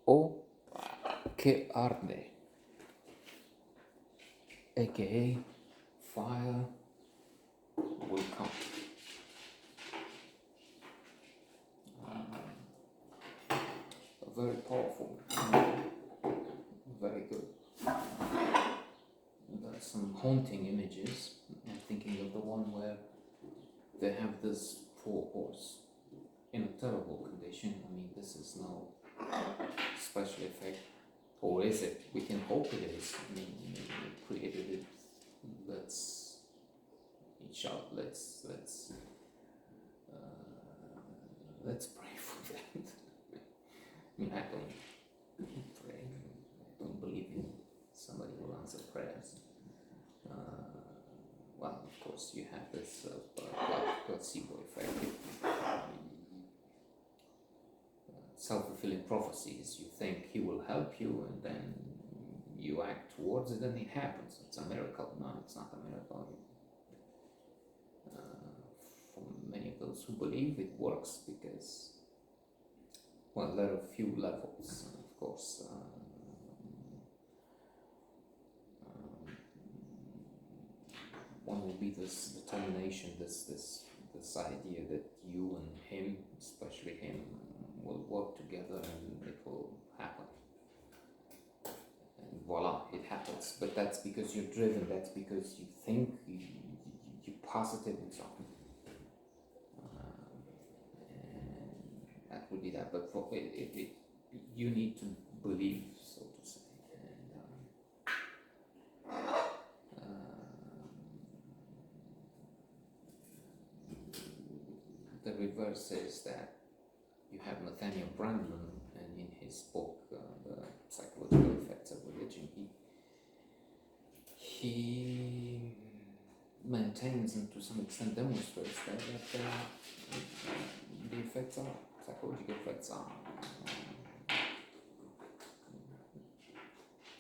o que arde, aka fire will come. Very powerful, very good. There are some haunting images. I'm thinking of the one where they have this poor horse in a terrible condition. I mean, this is no special effect, or is it? We can hope it is. I mean, we created it. Let's pray for that. I mean, I don't pray. I don't believe in somebody will answer prayers. Well, of course, you have this placebo effect. Self-fulfilling prophecies. You think he will help you, and then you act towards it, and it happens. It's a miracle. No, it's not a miracle. For many of those who believe, it works because, well, there are a few levels, of course. One will be this determination, this idea that you and him, especially him, will work together and it will happen. And voila, it happens. But that's because you're driven. That's because you think you're positive and so on. And that would be that. But for it, you need to believe, so to say. The reverse says that you have Nathaniel Brandon, and in his book, The Psychological Effects of Religion, he maintains and to some extent demonstrates that the effects are, psychological effects are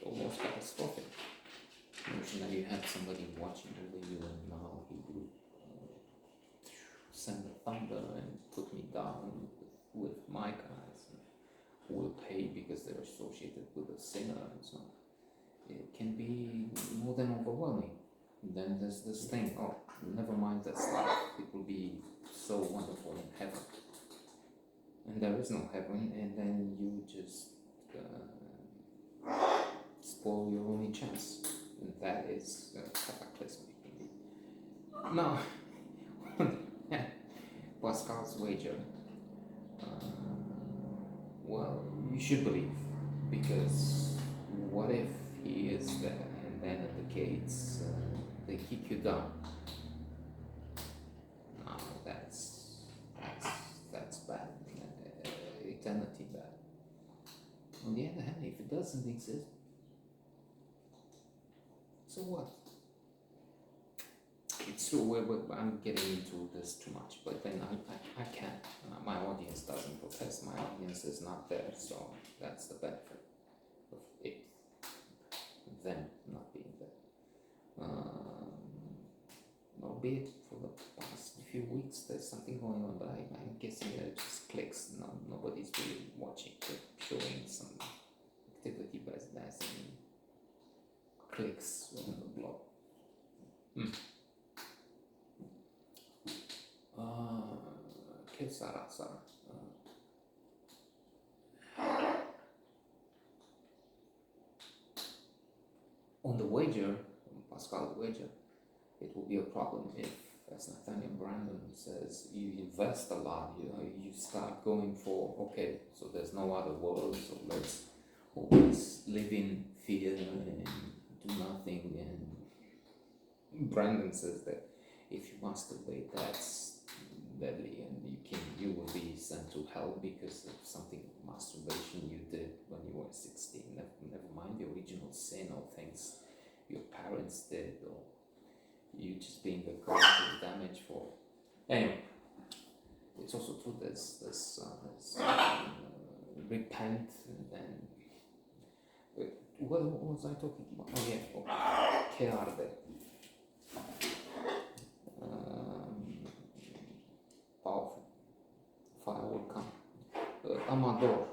almost catastrophic. Emotionally, you had somebody watching over you, and now he will send the thunder and put me down with my guys, who will pay because they're associated with a sinner and so on. It can be more than overwhelming. And then there's this thing, oh, never mind this life, it will be so wonderful in heaven. And there is no heaven, and then you just spoil your only chance. And that is cataclysmic. Now, Pascal's wager. Well, you should believe, because what if he is there and then at the gates they kick you down? No, that's bad, eternity bad. On the other hand, if it doesn't exist, so what? It's true, I'm getting into this too much, but then I can't. My audience doesn't protest. My audience is not there, so that's the benefit of it, them not being there. Albeit for the past few weeks, there's something going on, but I'm guessing that it just clicks. Nobody's really watching, showing some activity, but there's any clicks on the blog. Okay, Sarah. On the wager, Pascal's wager, it will be a problem if, as Nathaniel Brandon says, you invest a lot, you start going for, okay, so there's no other world, so let's always live in fear and do nothing. And Brandon says that if you masturbate, that's deadly, and you will be sent to hell because of something, masturbation you did when you were 16. Never mind the original sin or things your parents did, or you just being the cause of damage for. Anyway, it's also true this repent and then. What was I talking about? Oh yeah, que arde. Powerful. Fire will come. Amador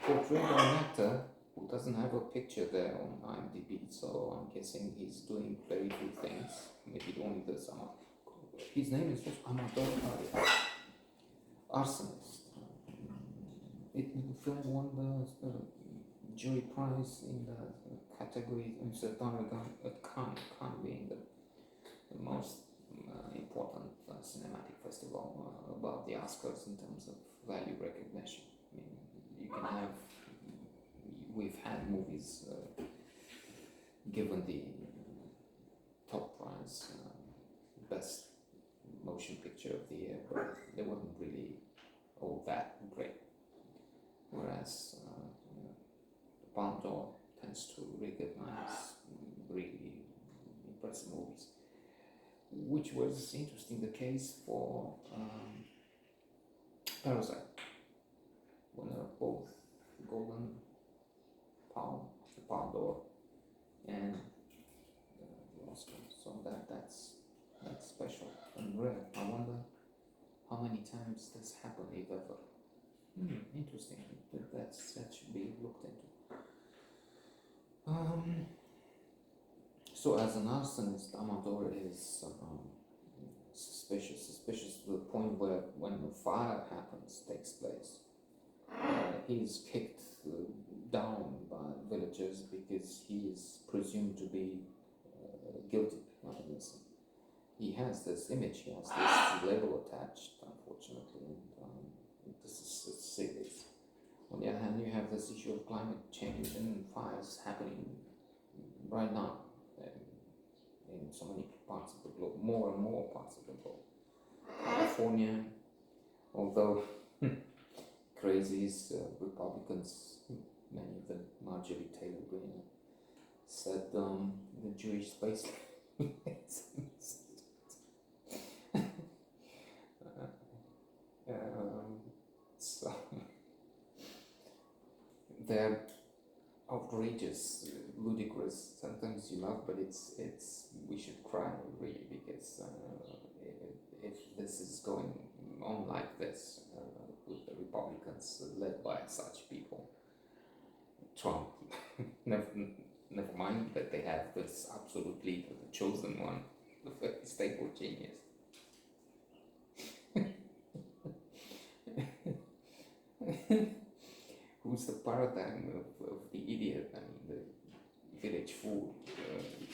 portrayed by an actor who doesn't have a picture there on IMDb, so I'm guessing he's doing very few things. Maybe only the summer. His name is Amador Arde, Arsonist. The film won the jury prize in the category in Cannes being the most important cinematic festival above the Oscars in terms of value recognition. I mean, you can have, we've had movies given the top prize, best motion picture of the year, but they wasn't really all that great. Whereas the Palme d'Or tends to recognize really impressive movies, which was interesting the case for Parasite, winner of both Golden Palm, the Palme d'Or, and the Oscar. So that's special and rare. I wonder how many times this happened, if ever. Interesting. That should be looked into. So as an arsonist, Amador is suspicious to the point where when the fire takes place, he is kicked down by villagers because he is presumed to be guilty, not innocent. He has this image, he has this label attached, unfortunately, and this is serious. On the other hand, you have this issue of climate change and fires happening right now in so many parts of the globe, more and more parts of the globe. California, although crazies, Republicans, many of them, Marjorie Taylor Greene, said the Jewish space so they're outrageous, ludicrous. Sometimes you laugh, but it's we should cry really, because if this is going on like this with the Republicans led by such people, Trump, never mind that they have this absolute leader, the chosen one, the very stable genius. Who's the paradigm of the idiot? I mean, the village fool.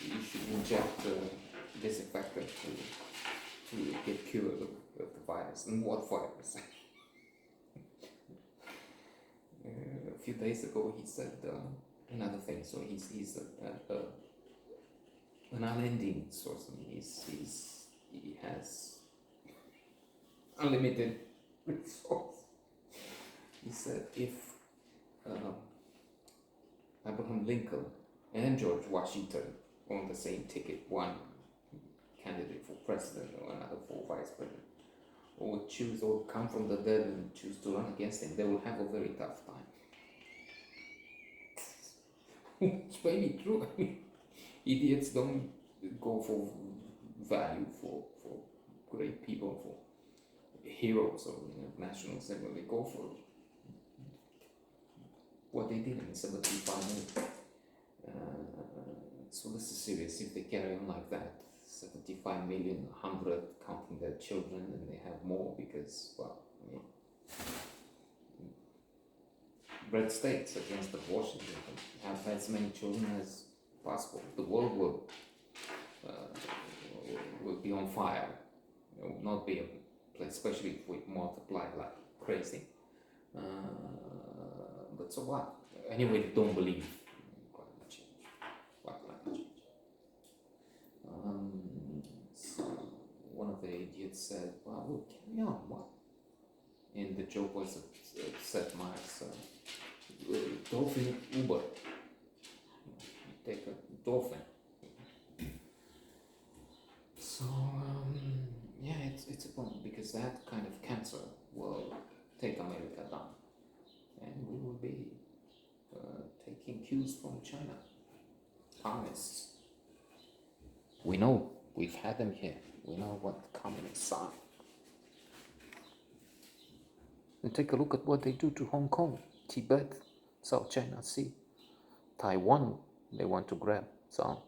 You should inject disinfectant to get cured of the virus. And what virus? A few days ago, he said another thing. So he's an unending source. I mean, he has unlimited resource. He said if Abraham Lincoln and George Washington on the same ticket, one candidate for president or another for vice president, or would choose or come from the dead and choose to run against him, they will have a very tough time. Which may be true. I mean, idiots don't go for value, for great people, for heroes or national symbol. They go for what they did in 75 so this is serious. If they carry on like that, 75 million, 100 counting their children, and they have more because, well, I mean, red states against abortion, have as many children as possible. The world will be on fire. It will not be a place, especially if we multiply like crazy. But so what? Anyway, they don't believe in climate change. What climate change? So one of the idiots said, well, we'll carry on, what? And the joke was that Seth Meyers, dolphin Uber. You take a dolphin. So, yeah, it's a problem, because that kind of cancer will take America down. And we will be taking cues from China. Communists. We know, we've had them here. We know what communists are. And take a look at what they do to Hong Kong, Tibet, South China Sea. Taiwan, they want to grab. So